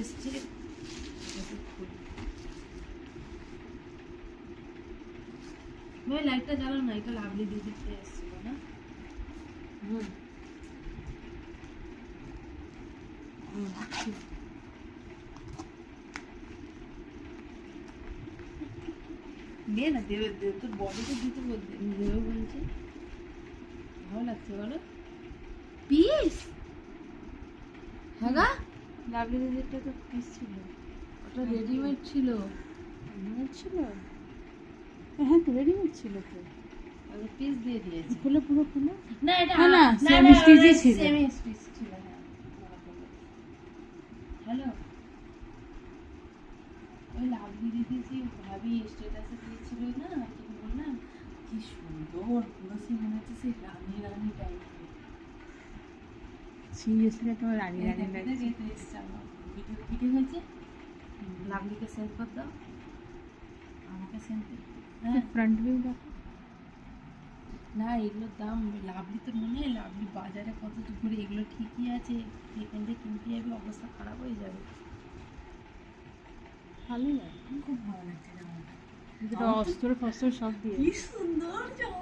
এসছে। ভাই লাইটটা জ্বালাও না, এটা লাভলি দিদিতে এসছিল না? দে না, দেবে, তোর বডিতে দিতে দেবে বলছে। ভালো লাগছে বলো? পিস হ্যাঁ গা, লাভলি দিদিরটা তো পিস ছিল। ওটা রেডিমেড ছিল। রেডিমেড ছিল? হ্যাঁ তো রেডিমেড ছিল তো। আমি পিস দিয়ে দিয়েছি। খুলে পুরো খুলে না এটা না, না, সেমি স্টিচই ছিল। সেমি স্টিচ ছিল। হ্যালো, ওই লাভলি দিদি যে ভাবি স্ট্যাটাসে দিয়েছিল না, তোকে বললাম কি সুন্দর, পুরো সে মনে হচ্ছে সেই রানী রানী টাইপের। সিরিয়াসলি তোমার রানী রানী লাগছে। ভিডিও হয়েছে, লাভলিকে সেন্ড করে দাও, আমাকে সেন্ড করে। হ্যাঁ ফ্রন্ট ভিউ দেখো। না, এগুলোর দাম, লাভলি তো মনে হয় লাভলি বাজারে কত ঘুরে, এগুলো ঠিকই আছে, এখান থেকে কিনতে যাবে অবস্থা খারাপ হয়ে যাবে। ভালো লাগে, খুব ভালো লাগছে জামাটা, অস্ত্র ফস্ত্র সব দিয়ে। কি সুন্দর জামা।